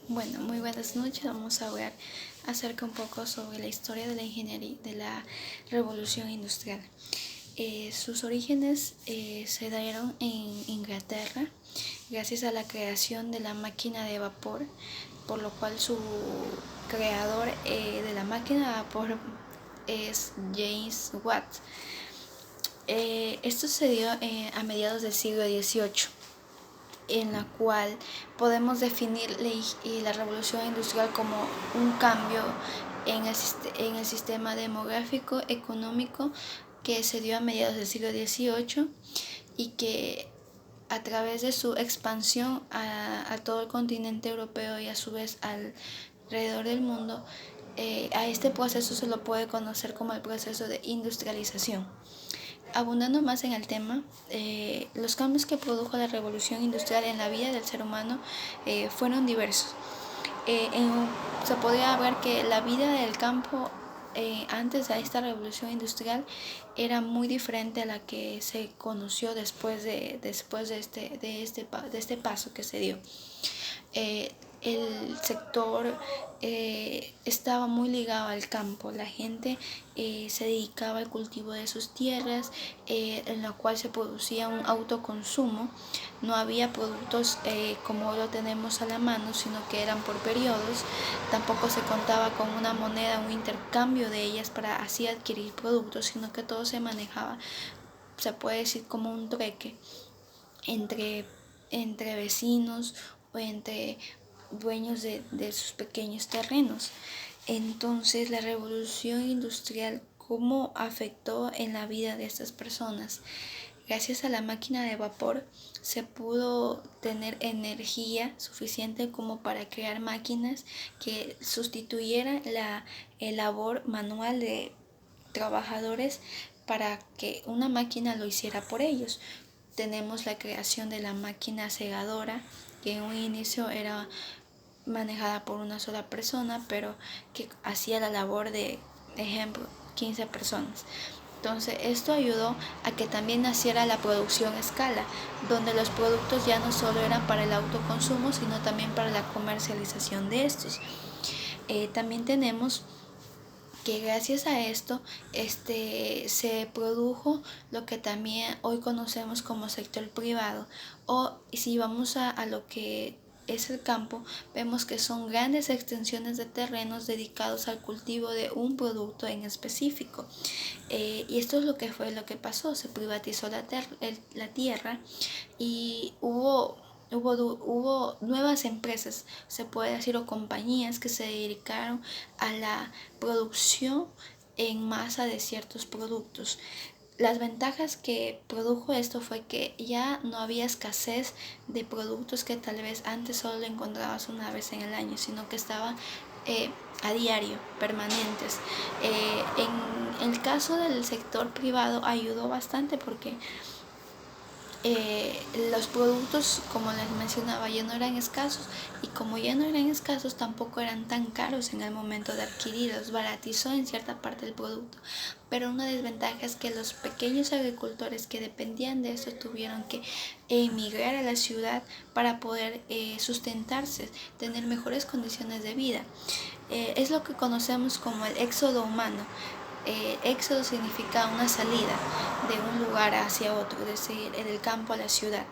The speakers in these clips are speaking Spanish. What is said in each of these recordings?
Bueno, muy buenas noches. Vamos a hablar acerca un poco sobre la historia de la ingeniería, de la revolución industrial. Sus orígenes se dieron en Inglaterra gracias a la creación de la máquina de vapor, por lo cual su creador de la máquina de vapor es James Watt. Esto se dio a mediados del siglo XVIII, en la cual podemos definir la revolución industrial como un cambio en el sistema demográfico económico que se dio a mediados del siglo XVIII y que a través de su expansión a todo el continente europeo y a su vez alrededor del mundo, a este proceso se lo puede conocer como el proceso de industrialización. Abundando más en el tema, los cambios que produjo la revolución industrial en la vida del ser humano fueron diversos. Se podría ver que la vida del campo antes de esta revolución industrial era muy diferente a la que se conoció después de este paso que se dio. El sector estaba muy ligado al campo. La gente se dedicaba al cultivo de sus tierras, en la cual se producía un autoconsumo. No había productos como lo tenemos a la mano, sino que eran por periodos. Tampoco se contaba con una moneda, un intercambio de ellas para así adquirir productos, sino que todo se manejaba, se puede decir, como un trueque entre vecinos o entre dueños de sus pequeños terrenos. Entonces, la revolución industrial, ¿cómo afectó en la vida de estas personas? Gracias a la máquina de vapor se pudo tener energía suficiente como para crear máquinas que sustituyeran el labor manual de trabajadores para que una máquina lo hiciera por ellos. Tenemos la creación de la máquina segadora, que en un inicio era manejada por una sola persona, pero que hacía la labor de ejemplo 15 personas. Entonces esto ayudó a que también naciera la producción a escala, donde los productos ya no solo eran para el autoconsumo, sino también para la comercialización de estos. También tenemos que gracias a esto se produjo lo que también hoy conocemos como sector privado, o si vamos a lo que es el campo, vemos que son grandes extensiones de terrenos dedicados al cultivo de un producto en específico. Y esto es lo que pasó: se privatizó la tierra y hubo nuevas empresas, se puede decir, o compañías que se dedicaron a la producción en masa de ciertos productos. Las ventajas que produjo esto fue que ya no había escasez de productos que tal vez antes solo encontrabas una vez en el año, sino que estaban a diario, permanentes. En el caso del sector privado ayudó bastante porque los productos, como les mencionaba, ya no eran escasos, y como ya no eran escasos tampoco eran tan caros en el momento de adquirirlos. Baratizó en cierta parte el producto, pero una desventaja es que los pequeños agricultores que dependían de eso tuvieron que emigrar a la ciudad para poder sustentarse, tener mejores condiciones de vida. Es lo que conocemos como el éxodo humano. Éxodo significa una salida de un lugar hacia otro, es decir, del campo a la ciudad.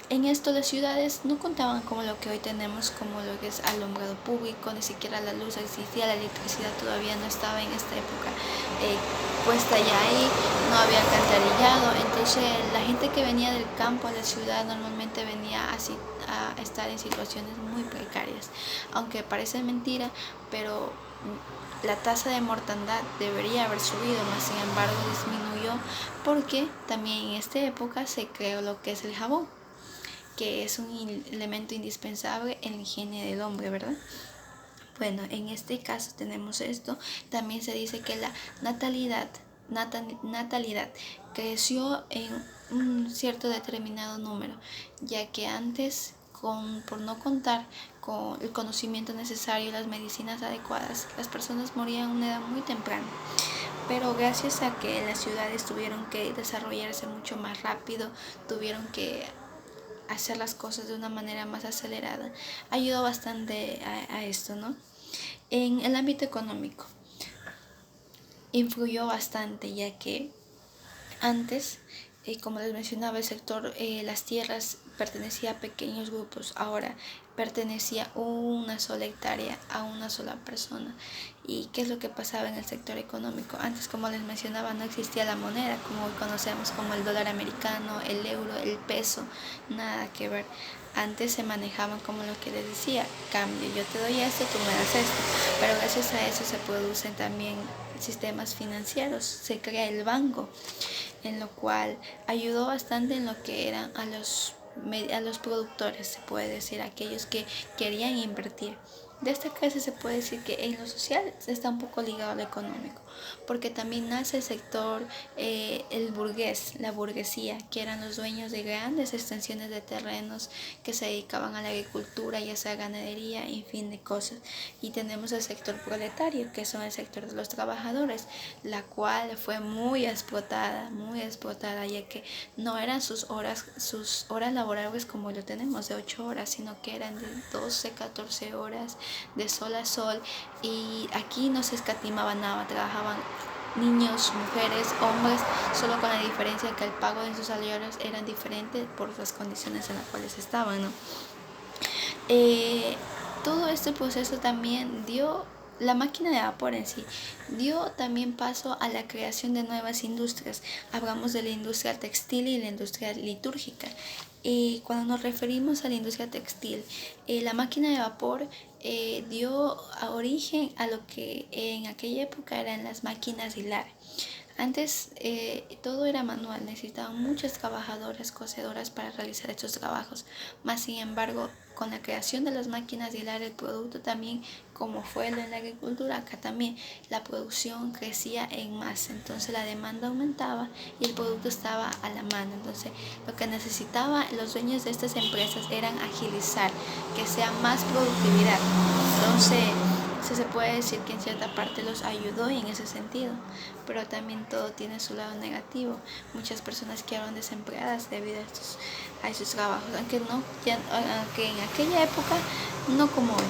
En esto las ciudades no contaban como lo que hoy tenemos, como lo que es alumbrado público, ni siquiera la luz existía, la electricidad todavía no estaba en esta época puesta ya ahí, no había alcantarillado. Entonces la gente que venía del campo a la ciudad normalmente venía así a estar en situaciones muy precarias, aunque parece mentira, pero la tasa de mortandad debería haber subido, mas sin embargo disminuyó, porque también en esta época se creó lo que es el jabón, que es un elemento indispensable en la higiene del hombre, ¿verdad? Bueno, en este caso tenemos esto. También se dice que la natalidad creció en un cierto determinado número, ya que antes, por no contar con el conocimiento necesario y las medicinas adecuadas, las personas morían a una edad muy temprana. Pero gracias a que las ciudades tuvieron que desarrollarse mucho más rápido, tuvieron que hacer las cosas de una manera más acelerada, ayudó bastante a esto, ¿no? En el ámbito económico, influyó bastante, ya que antes, como les mencionaba, el sector, las tierras pertenecía a pequeños grupos, ahora pertenecía una sola hectárea a una sola persona. ¿Y qué es lo que pasaba en el sector económico? Antes, como les mencionaba, no existía la moneda como hoy conocemos, como el dólar americano, el euro, el peso, nada que ver. Antes se manejaban como lo que les decía, cambio, yo te doy esto, tú me das esto, pero gracias a eso se producen también sistemas financieros, se crea el banco, en lo cual ayudó bastante en lo que eran a los productores, se puede decir, aquellos que querían invertir. De esta clase se puede decir que en lo social está un poco ligado a lo económico, porque también nace el sector, el burgués, la burguesía, que eran los dueños de grandes extensiones de terrenos que se dedicaban a la agricultura, ya sea ganadería, en fin de cosas. Y tenemos el sector proletario, que son el sector de los trabajadores, la cual fue muy explotada, ya que no eran sus horas laborables como lo tenemos de 8 horas, sino que eran de 12, 14 horas de sol a sol, y aquí no se escatimaba nada, trabajaban niños, mujeres, hombres, solo con la diferencia que el pago de sus salarios eran diferentes por las condiciones en las cuales estaban, ¿no? Todo este proceso también dio, la máquina de vapor en sí, dio también paso a la creación de nuevas industrias. Hablamos de la industria textil y la industria litúrgica. Cuando nos referimos a la industria textil, la máquina de vapor dio origen a lo que en aquella época eran las máquinas de hilar. Antes todo era manual, necesitaban muchas trabajadoras, cosedoras para realizar estos trabajos. Más sin embargo, con la creación de las máquinas de hilar el producto también, como fue en la agricultura, acá también la producción crecía en masa, entonces la demanda aumentaba y el producto estaba a la mano. Entonces lo que necesitaban los dueños de estas empresas eran agilizar, que sea más productividad. Entonces se puede decir que en cierta parte los ayudó en ese sentido, pero también todo tiene su lado negativo. Muchas personas quedaron desempleadas debido a estos trabajos, aunque en aquella época no como hoy.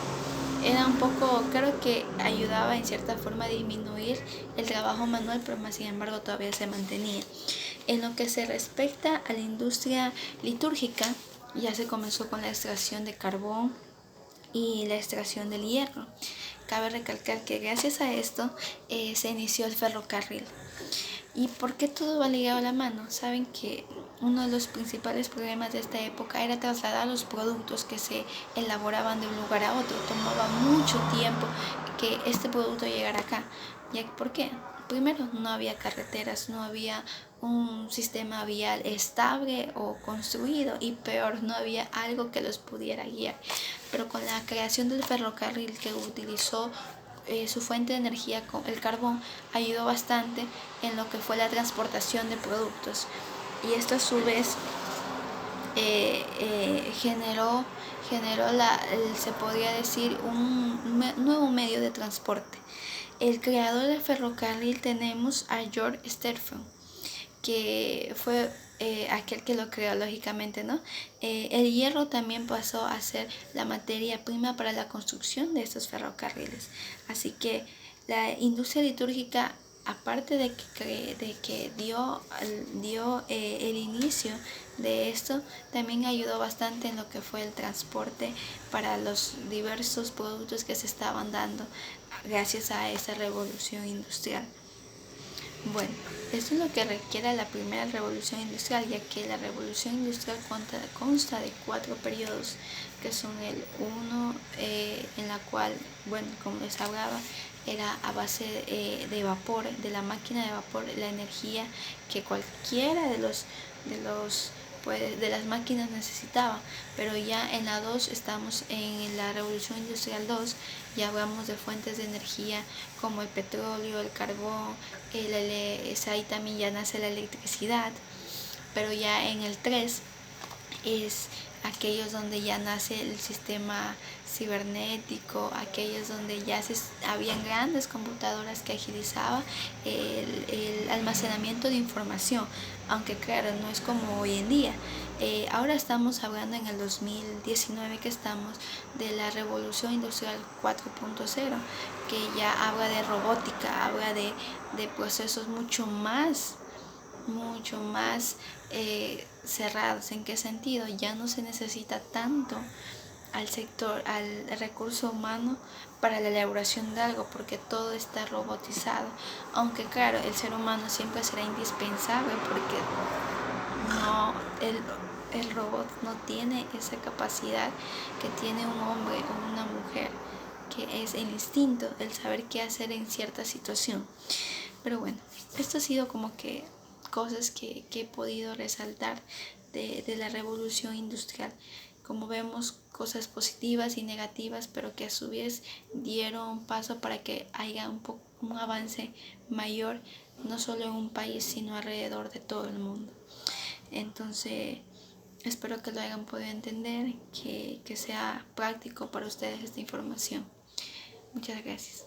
Era un poco, creo que ayudaba en cierta forma a disminuir el trabajo manual, pero más sin embargo todavía se mantenía. En lo que se respecta a la industria litúrgica, ya se comenzó con la extracción de carbón y la extracción del hierro. Cabe recalcar que gracias a esto se inició el ferrocarril. ¿Y por qué todo va ligado a la mano? Saben que uno de los principales problemas de esta época era trasladar los productos que se elaboraban de un lugar a otro. Tomaba mucho tiempo que este producto llegara acá. ¿Por qué? Primero, no había carreteras, no había un sistema vial estable o construido, y peor, no había algo que los pudiera guiar. Pero con la creación del ferrocarril, que utilizó su fuente de energía, el carbón, ayudó bastante en lo que fue la transportación de productos, y esto a su vez generó se podría decir un nuevo medio de transporte. El creador del ferrocarril tenemos a George Stephenson, que fue aquel que lo creó, lógicamente, ¿no? El hierro también pasó a ser la materia prima para la construcción de estos ferrocarriles. Así que la industria litúrgica, aparte de que dio el inicio de esto, también ayudó bastante en lo que fue el transporte para los diversos productos que se estaban dando gracias a esa revolución industrial. Bueno, esto es lo que requiere la primera revolución industrial, ya que la revolución industrial consta de 4 periodos, que son el 1, en la cual, bueno, como les hablaba, era a base de vapor, de la máquina de vapor, la energía que cualquiera de las máquinas necesitaba. Pero ya en la 2 estamos en la revolución industrial 2, ya hablamos de fuentes de energía como el petróleo, el carbón, ahí también ya nace la electricidad. Pero ya en el 3 aquellos donde ya nace el sistema cibernético, aquellos donde ya habían grandes computadoras que agilizaban el almacenamiento de información, aunque claro, no es como hoy en día. Ahora estamos hablando en el 2019 que estamos de la revolución industrial 4.0, que ya habla de robótica, habla de procesos mucho más cerrados. ¿En qué sentido? Ya no se necesita tanto al recurso humano para la elaboración de algo, porque todo está robotizado. Aunque claro, el ser humano siempre será indispensable, porque no, el robot no tiene esa capacidad que tiene un hombre o una mujer, que es el instinto, el saber qué hacer en cierta situación. Pero bueno, esto ha sido como que cosas que he podido resaltar de la revolución industrial. Como vemos, cosas positivas y negativas, pero que a su vez dieron paso para que haya un avance mayor, no solo en un país, sino alrededor de todo el mundo. Entonces, espero que lo hayan podido entender, que sea práctico para ustedes esta información. Muchas gracias.